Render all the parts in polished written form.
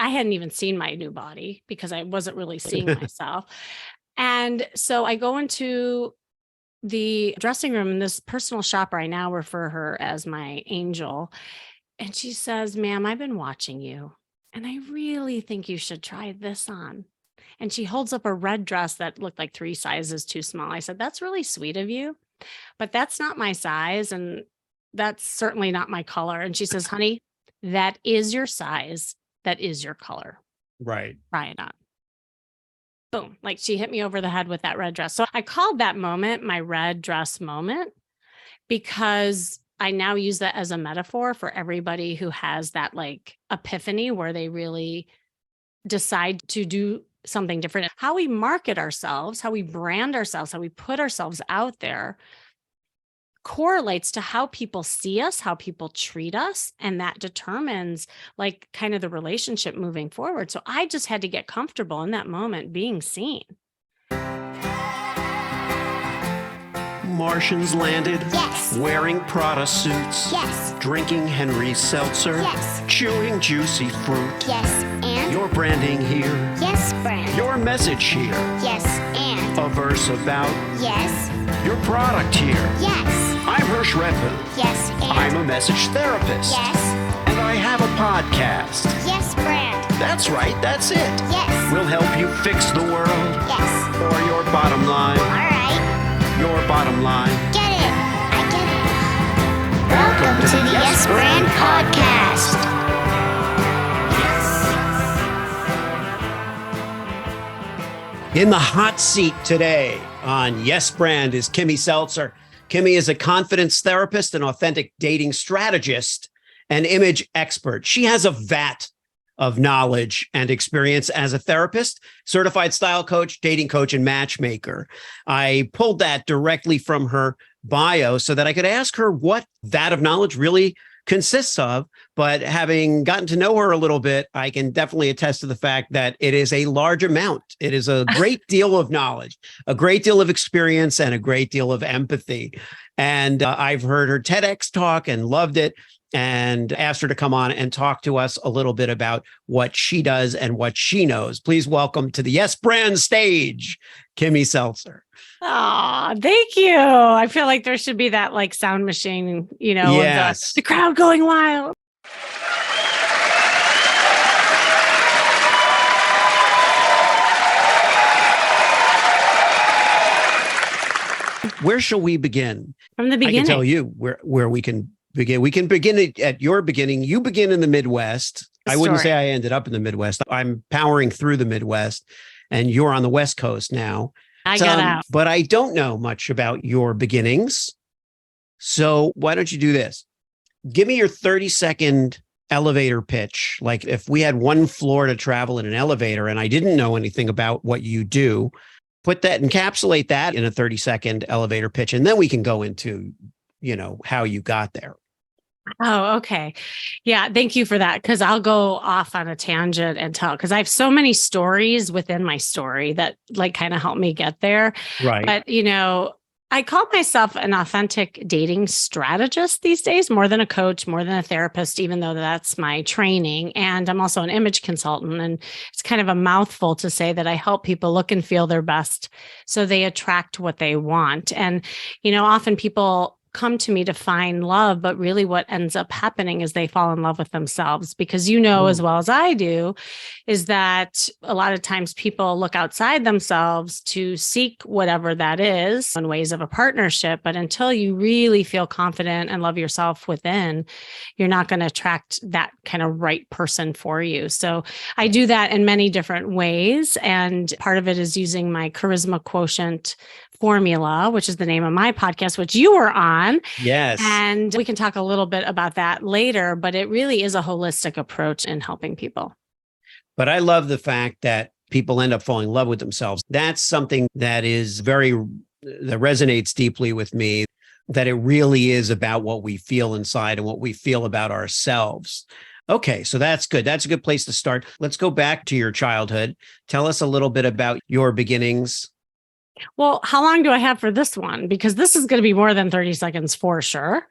I hadn't even seen my new body because I wasn't really seeing myself. And so I go into the dressing room, and this personal shopper, I now refer her as my angel. And she says, ma'am, I've been watching you, and I really think you should try this on. And she holds up a red dress that looked like 3 sizes too small. I said, that's really sweet of you, but that's not my size. And that's certainly not my color. And she says, honey, that is your size. That is your color. Right. Try it on. Boom. Like she hit me over the head with that red dress. So I called that moment my red dress moment, because I now use that as a metaphor for everybody who has that like epiphany where they really decide to do something different. How we market ourselves, how we brand ourselves, how we put ourselves out there correlates to how people see us, how people treat us. And that determines like kind of the relationship moving forward. So I just had to get comfortable in that moment being seen. Martians landed. Yes. Wearing Prada suits. Yes. Drinking Henry Seltzer. Yes. Chewing juicy fruit. Yes, and? Your branding here. Yes, brand. Your message here. Yes, and? A verse about Yes. your product here. Yes. I'm Hirsch Redbook. Yes, and? I'm a message therapist. Yes. And I have a podcast. Yes, brand. That's right, that's it. Yes. We'll help you fix the world. Yes. Or your bottom line. All right. Your bottom line. Get it. I get it. Welcome to the Yes Brand Podcast. In the hot seat today on Yes Brand is Kimmy Seltzer. Kimmy is a confidence therapist, an authentic dating strategist, and image expert. She has a vat of knowledge and experience as a therapist, certified style coach, dating coach, and matchmaker. I pulled that directly from her bio so that I could ask her what that of knowledge really consists of. But having gotten to know her a little bit, I can definitely attest to the fact that it is a large amount. It is a great deal of knowledge, a great deal of experience, and a great deal of empathy. And I've heard her TEDx talk and loved it, and asked her to come on and talk to us a little bit about what she does and what she knows. Please welcome to the Yes Brand stage, Kimmy Seltzer. Oh, thank you. I feel like there should be that like sound machine, Yes. the crowd going wild. Where shall we begin? From the beginning. I can tell you where we can begin. We can begin at your beginning. You begin in the Midwest. I wouldn't say I ended up in the Midwest. I'm powering through the Midwest, and you're on the West Coast now. I got out. But I don't know much about your beginnings. So why don't you do this? Give me your 30-second elevator pitch. Like if we had one floor to travel in an elevator and I didn't know anything about what you do, encapsulate that in a 30-second elevator pitch. And then we can go into, how you got there. Oh, okay. Yeah. Thank you for that. Cause I'll go off on a tangent and tell, cause I have so many stories within my story that like kind of help me get there. Right. But, I call myself an authentic dating strategist these days, more than a coach, more than a therapist, even though that's my training. And I'm also an image consultant. And it's kind of a mouthful to say that I help people look and feel their best so they attract what they want. And, often people come to me to find love, but really what ends up happening is they fall in love with themselves, because as well as I do, is that a lot of times people look outside themselves to seek whatever that is in ways of a partnership. But until you really feel confident and love yourself within, you're not going to attract that kind of right person for you. So I do that in many different ways. And part of it is using my charisma quotient formula, which is the name of my podcast, which you were on. Yes. And we can talk a little bit about that later, but it really is a holistic approach in helping people. But I love the fact that people end up falling in love with themselves. That's something that resonates deeply with me, that it really is about what we feel inside and what we feel about ourselves. Okay, so that's good. That's a good place to start. Let's go back to your childhood. Tell us a little bit about your beginnings. Well, how long do I have for this one? Because this is going to be more than 30 seconds for sure.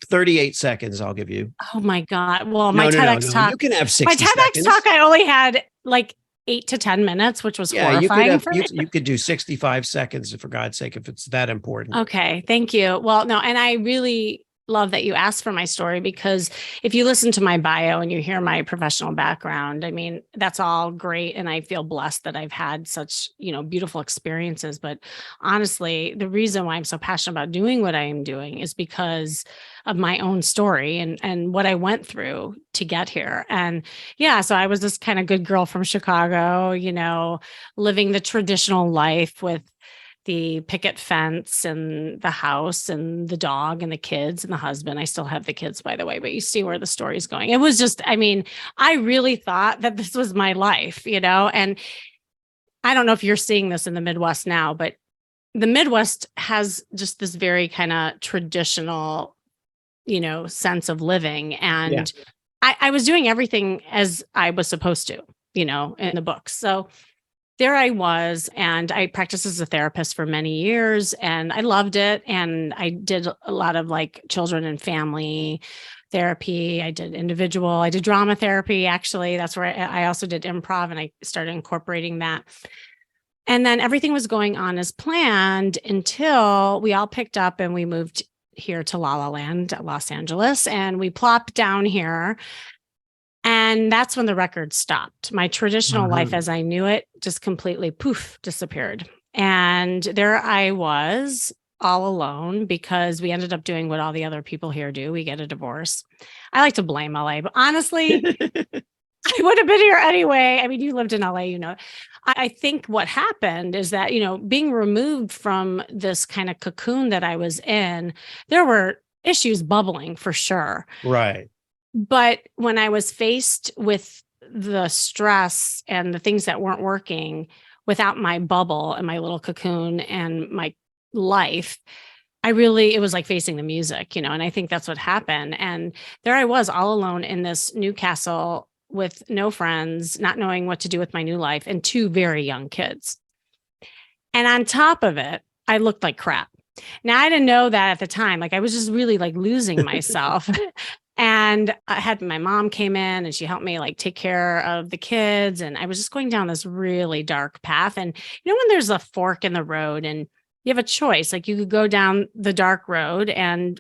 38 seconds I'll give you. Oh my God. Well, No, my no, TEDx no. talk, You can have my 60 TEDx seconds. talk, I only had like 8 to 10 minutes, which was Yeah, you could horrifying have, for me. you could do 65 seconds, for God's sake, if it's that important. Okay, thank you. Well, no, and I really love that you asked for my story, because if you listen to my bio and you hear my professional background, I mean, that's all great. And I feel blessed that I've had such, beautiful experiences. But honestly, the reason why I'm so passionate about doing what I am doing is because of my own story and what I went through to get here. And yeah, so I was this kind of good girl from Chicago, living the traditional life with the picket fence and the house and the dog and the kids and the husband. I still have the kids, by the way, but you see where the story's going. It was just, I mean, I really thought that this was my life, and I don't know if you're seeing this in the Midwest now, but the Midwest has just this very kind of traditional, sense of living. And I was doing everything as I was supposed to, in the books. So there I was, and I practiced as a therapist for many years, and I loved it. And I did a lot of like children and family therapy. I did individual, I did drama therapy. Actually, that's where I also did improv, and I started incorporating that. And then everything was going on as planned until we all picked up and we moved here to La La Land, Los Angeles, and we plopped down here. And that's when the record stopped. My traditional life as I knew it just completely disappeared. And there I was all alone, because we ended up doing what all the other people here do. We get a divorce. I like to blame LA, but honestly, I would have been here anyway. I mean, you lived in LA, I think what happened is that, being removed from this kind of cocoon that I was in, there were issues bubbling for sure. Right. But when I was faced with the stress and the things that weren't working without my bubble and my little cocoon and my life, it was like facing the music, and I think that's what happened. And there I was all alone in this new castle with no friends, not knowing what to do with my new life, and 2 very young kids. And on top of it, I looked like crap. Now, I didn't know that at the time. Like, I was just really like losing myself. And I had my mom came in and she helped me like take care of the kids. And I was just going down this really dark path. And when there's a fork in the road and you have a choice, like you could go down the dark road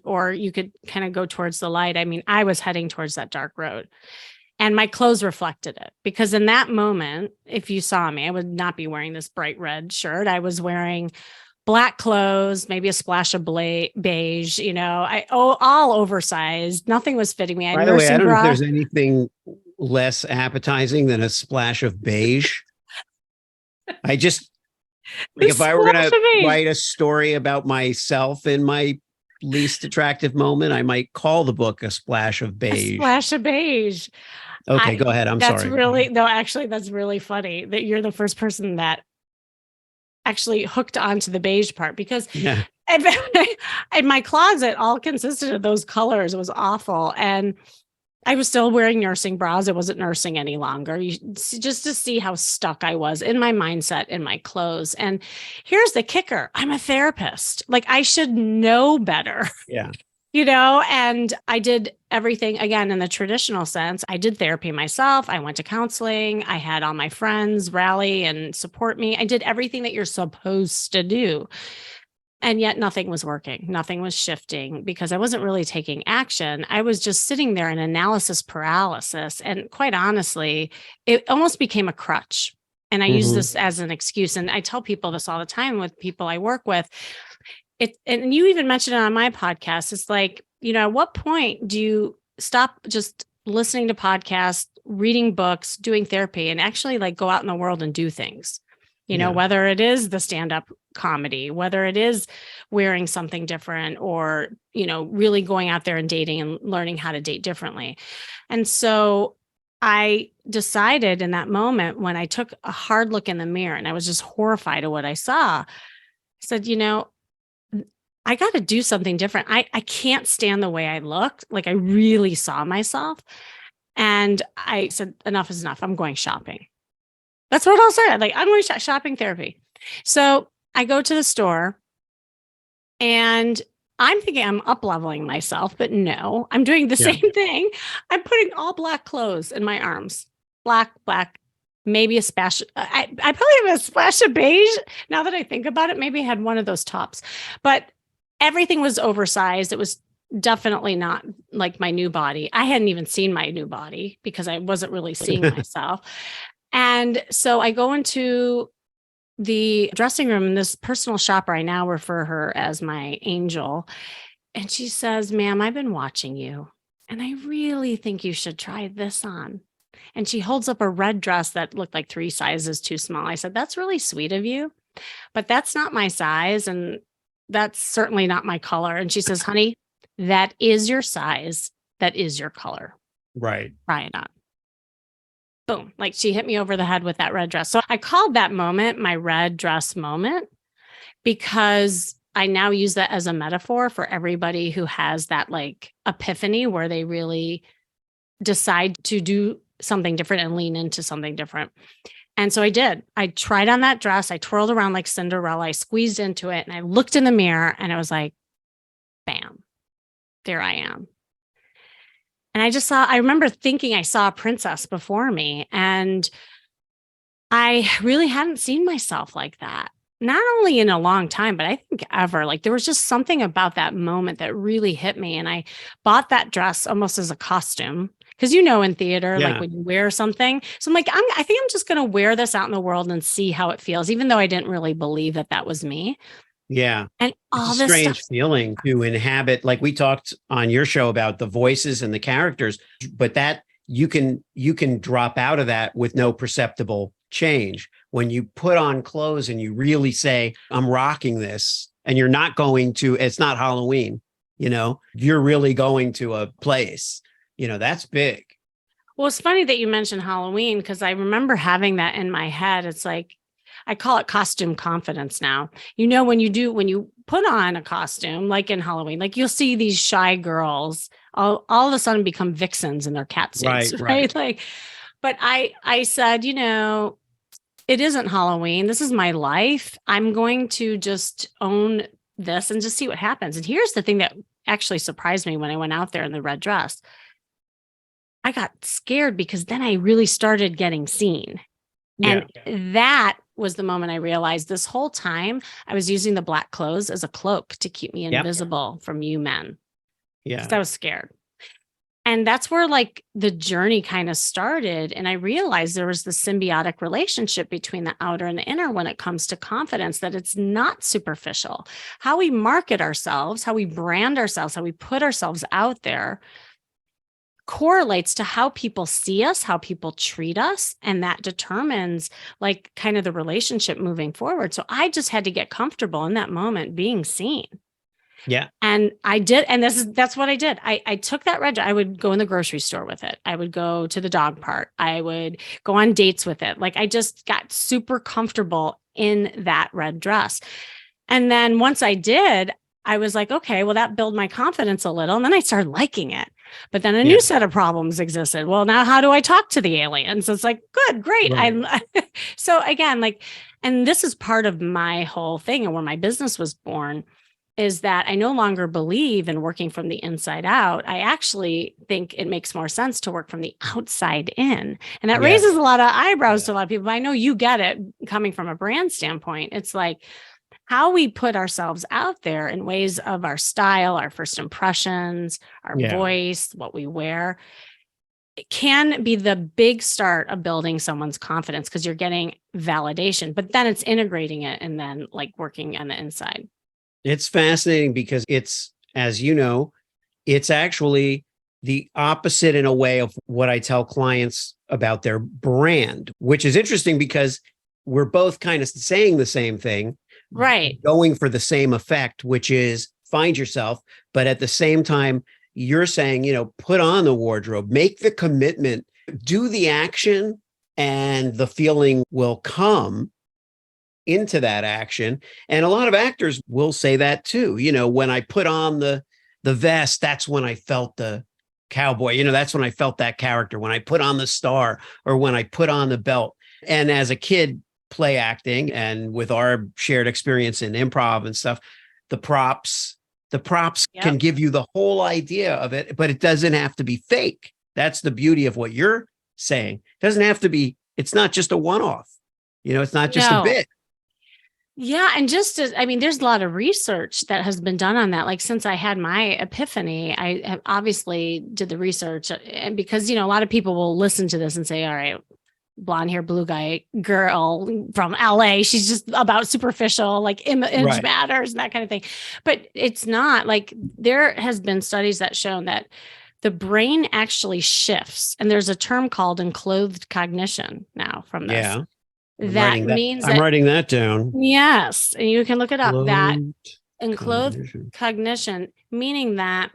or you could kind of go towards the light. I mean, I was heading towards that dark road, and my clothes reflected it, because in that moment, if you saw me, I would not be wearing this bright red shirt. I was wearing black clothes, maybe a splash of beige, all oversized. Nothing was fitting me. I had By the way, I don't know if bra. there's anything less appetizing than a splash of beige. I just, like, if I were going to write a story about myself in my least attractive moment, I might call the book A Splash of Beige. A splash of beige. Okay, go ahead. I'm sorry. That's really funny that you're the first person that actually hooked onto the beige part, because in my closet all consisted of those colors. It was awful. And I was still wearing nursing bras. I wasn't nursing any longer. Just to see how stuck I was in my mindset, in my clothes. And here's the kicker. I'm a therapist. Like, I should know better. Yeah. And I did everything again in the traditional sense. I did therapy myself. I went to counseling. I had all my friends rally and support me. I did everything that you're supposed to do. And yet nothing was working. Nothing was shifting, because I wasn't really taking action. I was just sitting there in analysis paralysis. And quite honestly, it almost became a crutch. And I use this as an excuse. And I tell people this all the time with people I work with. And you even mentioned it on my podcast. It's like, at what point do you stop just listening to podcasts, reading books, doing therapy, and actually like go out in the world and do things? Whether it is the stand-up comedy, whether it is wearing something different, or, really going out there and dating and learning how to date differently. And so I decided in that moment, when I took a hard look in the mirror and I was just horrified at what I saw, I said, I got to do something different. I can't stand the way I looked. Like, I really saw myself. And I said, enough is enough. I'm going shopping. That's what I'll say. Like, I'm going shopping therapy. So I go to the store, and I'm thinking I'm up leveling myself, but no, I'm doing the Yeah. same thing. I'm putting all black clothes in my arms. Black, maybe a splash. I probably have a splash of beige. Now that I think about it, maybe I had one of those tops, but everything was oversized. It was definitely not like my new body. I hadn't even seen my new body because I wasn't really seeing myself. And so I go into the dressing room, and this personal shopper, I now refer her as my angel. And she says, "Ma'am, I've been watching you, and I really think you should try this on." And she holds up a red dress that looked like 3 sizes too small. I said, "That's really sweet of you, but that's not my size. And that's certainly not my color." And she says, "Honey, that is your size. That is your color. Right. Try it on." Boom. Like she hit me over the head with that red dress. So I called that moment my red dress moment because I now use that as a metaphor for everybody who has that like epiphany where they really decide to do something different and lean into something different. And so I did. I tried on that dress. I twirled around like Cinderella. I squeezed into it and I looked in the mirror and I was like, bam, there I am. And I remember thinking I saw a princess before me, and I really hadn't seen myself like that. Not only in a long time, but I think ever. Like there was just something about that moment that really hit me. And I bought that dress almost as a costume. Because in theater, like when you wear something. So I'm like, I think I'm just going to wear this out in the world and see how it feels, even though I didn't really believe that that was me. Yeah. And all It's a this strange stuff. feeling to inhabit. Like we talked on your show about the voices and the characters, but that you can drop out of that with no perceptible change. When you put on clothes and you really say, I'm rocking this, and you're not going to, it's not Halloween, you're really going to a place, that's big. Well, it's funny that you mentioned Halloween because I remember having that in my head. It's like, I call it costume confidence now. When you put on a costume, like in Halloween, like you'll see these shy girls all of a sudden become vixens in their cat suits, right? Like, but I said, it isn't Halloween. This is my life. I'm going to just own this and just see what happens. And here's the thing that actually surprised me when I went out there in the red dress. I got scared because then I really started getting seen. And that was the moment I realized this whole time I was using the black clothes as a cloak to keep me invisible from you men. Yeah. Because I was scared. And that's where like the journey kind of started. And I realized there was the symbiotic relationship between the outer and the inner when it comes to confidence, that it's not superficial. How we market ourselves, how we brand ourselves, how we put ourselves out there correlates to how people see us, how people treat us. And that determines like kind of the relationship moving forward. So I just had to get comfortable in that moment being seen. Yeah. And I did. And that's what I did. I took that red. I would go in the grocery store with it. I would go to the dog park. I would go on dates with it. Like I just got super comfortable in that red dress. And then once I did, I was like, okay, well, that built my confidence a little. And then I started liking it. But then a new set of problems existed. Well, now how do I talk to the aliens? It's like, good, great. Right. So again, like, and this is part of my whole thing and where my business was born, is that I no longer believe in working from the inside out. I actually think it makes more sense to work from the outside in. And that raises a lot of eyebrows to a lot of people. But I know you get it coming from a brand standpoint. It's like how we put ourselves out there in ways of our style, our first impressions, our voice, what we wear. It can be the big start of building someone's confidence because you're getting validation, but then it's integrating it and then like working on the inside. It's fascinating because it's, as you know, it's actually the opposite in a way of what I tell clients about their brand, which is interesting because we're both kind of saying the same thing, right? Going for the same effect, which is find yourself. But at the same time, you're saying, put on the wardrobe, make the commitment, do the action, and the feeling will come into that action. And a lot of actors will say that too. When I put on the vest, that's when I felt the cowboy. That's when I felt that character. When I put on the star or when I put on the belt. And as a kid, play acting and with our shared experience in improv and stuff, the props The props Yep. can give you the whole idea of it, but it doesn't have to be fake. That's the beauty of what you're saying. It doesn't have to be, it's not just a one-off. It's not just a No. bit. Yeah. And there's a lot of research that has been done on that. Like since I had my epiphany, I have obviously did the research, and because, a lot of people will listen to this and say, all right, blonde hair, blue guy girl from LA, she's just about superficial, like image Right. matters and that kind of thing. But it's not. Like there has been studies that shown that the brain actually shifts. And there's a term called enclothed cognition now from this. Yeah. That means I'm writing that down. yes, and you can look it up. That Clothed enclothed cognition, meaning that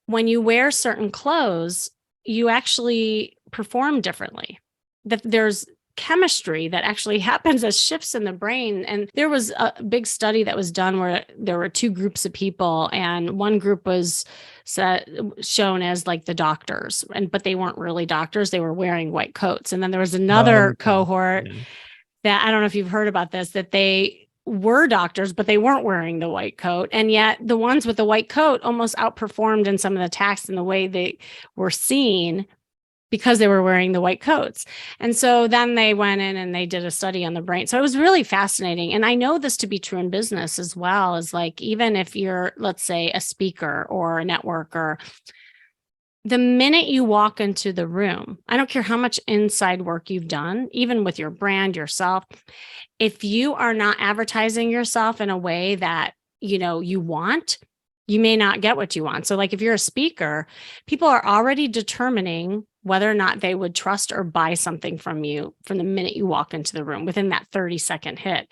when you wear certain clothes, you actually perform differently. That there's chemistry that actually happens as shifts in the brain. And there was a big study that was done where there were two groups of people, and one group was shown as like the doctors, but they weren't really doctors. They were wearing white coats. And then there was another cohort that, I don't know if you've heard about this, that they were doctors, but they weren't wearing the white coat. And yet the ones with the white coat almost outperformed in some of the tasks in the way they were seen, because they were wearing the white coats. And so then they went in and they did a study on the brain. So it was really fascinating. And I know this to be true in business as well, as like, even if you're, let's say, a speaker or a networker, the minute you walk into the room, I don't care how much inside work you've done, even with your brand, yourself, if you are not advertising yourself in a way that, you want, you may not get what you want. So like if you're a speaker, people are already determining whether or not they would trust or buy something from you from the minute you walk into the room within that 30-second hit.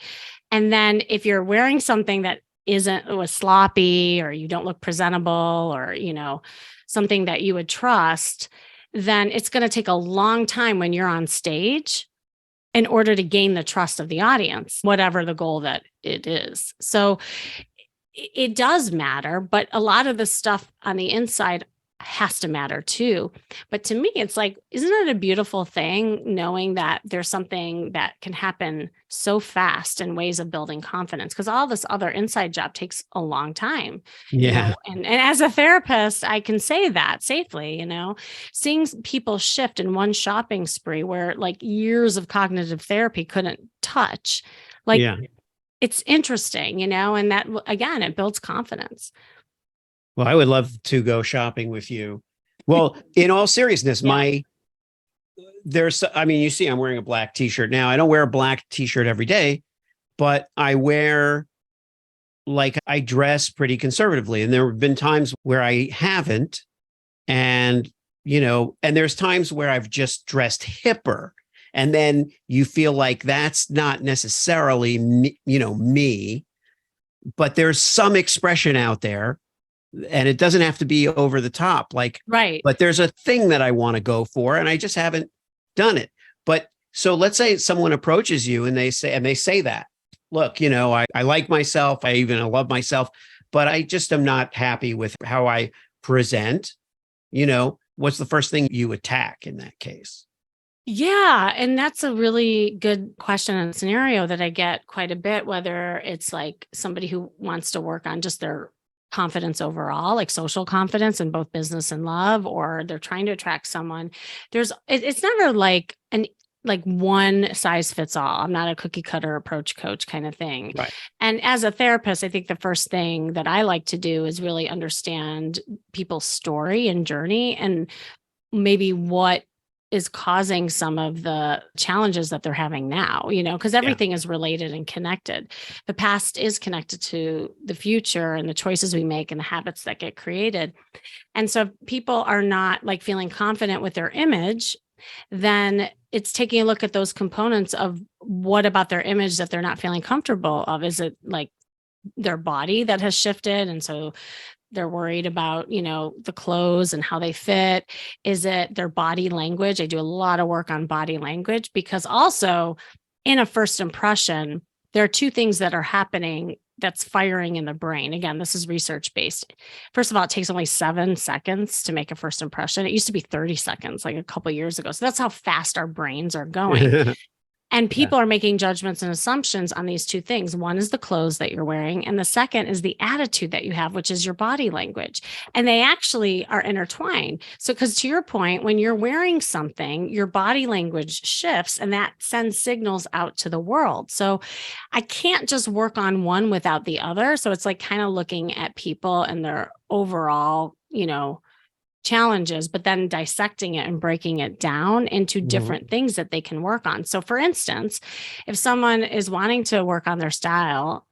And then if you're wearing something that was sloppy, or you don't look presentable, or, something that you would trust, then it's going to take a long time when you're on stage in order to gain the trust of the audience, whatever the goal that it is. So it does matter, but a lot of the stuff on the inside has to matter too. But to me, it's like, isn't it a beautiful thing knowing that there's something that can happen so fast in ways of building confidence? Because all this other inside job takes a long time. Yeah. And as a therapist, I can say that safely, seeing people shift in one shopping spree where like years of cognitive therapy couldn't touch, like, it's interesting, and that, again, it builds confidence. Well, I would love to go shopping with you. Well, in all seriousness, you see, I'm wearing a black t-shirt now. I don't wear a black t-shirt every day, but I dress pretty conservatively. And there have been times where I haven't. And, and there's times where I've just dressed hipper. And then you feel like that's not necessarily me, but there's some expression out there. And it doesn't have to be over the top, right. But there's a thing that I want to go for, and I just haven't done it. But so let's say someone approaches you and they say that, look, I like myself. I love myself, but I just am not happy with how I present. What's the first thing you attack in that case? Yeah. And that's a really good question and scenario that I get quite a bit, whether it's like somebody who wants to work on just their confidence overall, like social confidence in both business and love, or they're trying to attract someone. It's never like one size fits all. I'm not a cookie cutter approach coach kind of thing. Right. And as a therapist, I think the first thing that I like to do is really understand people's story and journey, and maybe what is causing some of the challenges that they're having now, because everything is related and connected. The past is connected to the future and the choices we make and the habits that get created. And so if people are not like feeling confident with their image, then it's taking a look at those components of what about their image that they're not feeling comfortable of. Is it like their body that has shifted? And so they're worried about, the clothes and how they fit. Is it their body language? I do a lot of work on body language, because also in a first impression, there are two things that are happening that's firing in the brain. Again, this is research based. First of all, it takes only 7 seconds to make a first impression. It used to be 30 seconds, like a couple of years ago. So that's how fast our brains are going. And people are making judgments and assumptions on these two things. One is the clothes that you're wearing, and the second is the attitude that you have, which is your body language. And they actually are intertwined. So, because to your point, when you're wearing something, your body language shifts and that sends signals out to the world. So I can't just work on one without the other. So it's like kind of looking at people and their overall, challenges, but then dissecting it and breaking it down into different things that they can work on. So for instance, if someone is wanting to work on their style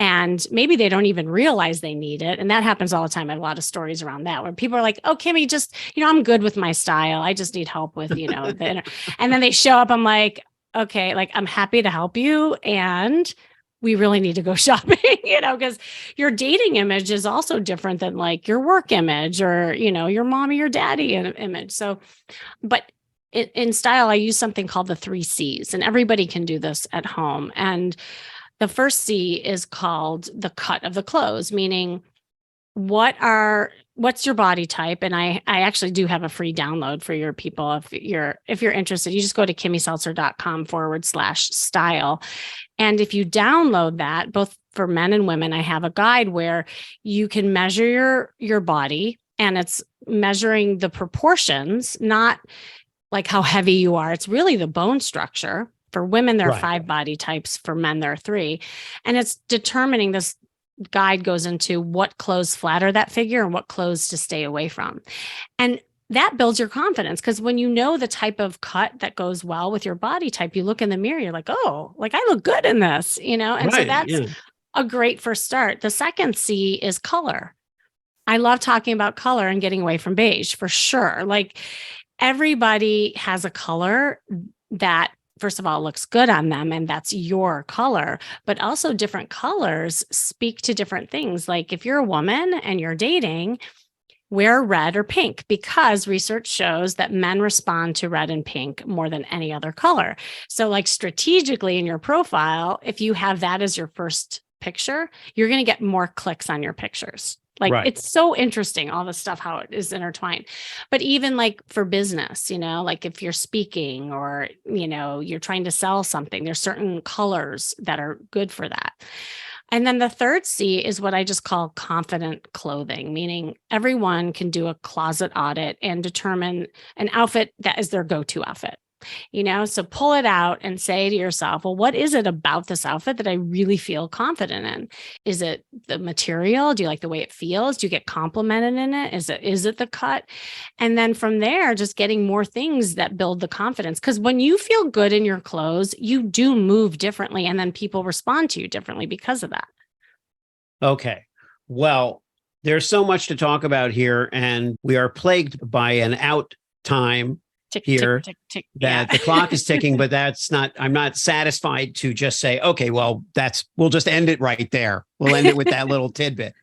and maybe they don't even realize they need it, and that happens all the time. I have a lot of stories around that where people are like, oh, Kimmy, just, I'm good with my style. I just need help with, and then they show up. I'm like, okay, like I'm happy to help you. And we really need to go shopping, because your dating image is also different than like your work image or, your mom or your daddy image. So, but in style, I use something called the 3 C's, and everybody can do this at home. And the first C is called the cut of the clothes, meaning what's your body type? And I actually do have a free download for your people. If you're interested, you just go to kimmyseltzer.com/style. And if you download that, both for men and women, I have a guide where you can measure your body, and it's measuring the proportions, not like how heavy you are. It's really the bone structure. For women, there are 5 body types. For men, there are 3. And it's determining this. Guide goes into what clothes flatter that figure and what clothes to stay away from. And that builds your confidence, because when you know the type of cut that goes well with your body type, you look in the mirror, you're like, oh, like I look good in this, and so that's a great first start. The second C is color. I love talking about color and getting away from beige for sure. Like everybody has a color that, first of all, looks good on them, and that's your color, but also different colors speak to different things. Like if you're a woman and you're dating, wear red or pink, because research shows that men respond to red and pink more than any other color. So like strategically in your profile, if you have that as your first picture, you're going to get more clicks on your pictures. Like it's so interesting, all the stuff, how it is intertwined. But even like for business, like if you're speaking or, you're trying to sell something, there's certain colors that are good for that. And then the third C is what I just call confident clothing, meaning everyone can do a closet audit and determine an outfit that is their go-to outfit. So pull it out and say to yourself, well, what is it about this outfit that I really feel confident in? Is it the material? Do you like the way it feels? Do you get complimented in it? Is it the cut? And then from there, just getting more things that build the confidence. Because when you feel good in your clothes, you do move differently, and then people respond to you differently because of that. Okay. Well, there's so much to talk about here, and we are plagued by an out time here that the clock is ticking, but I'm not satisfied to just say, okay, well, we'll just end it right there. We'll end it with that little tidbit.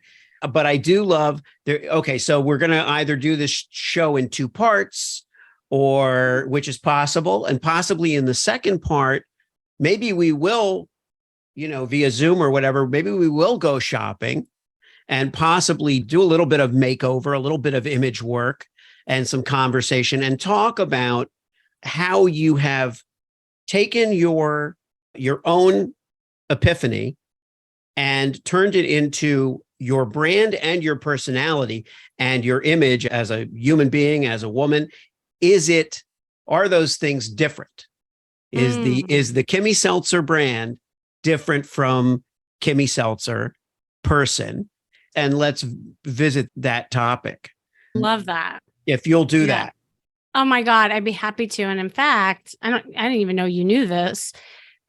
But I do love okay, so we're going to either do this show in 2 parts, or which is possible, and possibly in the second part, maybe we will, via Zoom or whatever, maybe we will go shopping and possibly do a little bit of makeover, a little bit of image work, and some conversation, and talk about how you have taken your own epiphany and turned it into your brand and your personality and your image as a human being, as a woman. Are those things different? Is the Kimmy Seltzer brand different from Kimmy Seltzer person? And let's visit that topic. Love that. If you'll do that. Oh my God, I'd be happy to. And in fact, I didn't even know you knew this,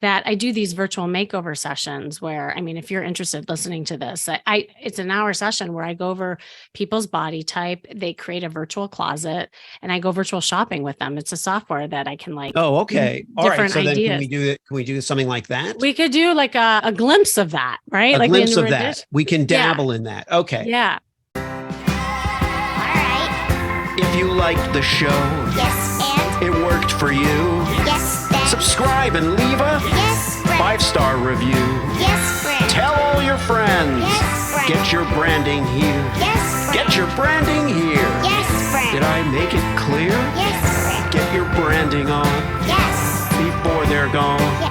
that I do these virtual makeover sessions where, if you're interested listening to this, it's an hour session where I go over people's body type. They create a virtual closet and I go virtual shopping with them. It's a software that I can Oh, okay. All right. So ideas. Then can we do it? Can we do something like that? We could do like a glimpse of that, right? A glimpse of that. We can dabble in that. Okay. Yeah. If you liked the show, Yes, and it worked for you, yes, then subscribe and leave a yes, friend. 5-star review. Yes, friend. Tell all your friends. Yes, friend. Get your branding here. Yes, friend. Get your branding here. Yes, friend. Did I make it clear? Yes, friend. Get your branding on Yes. before they're gone.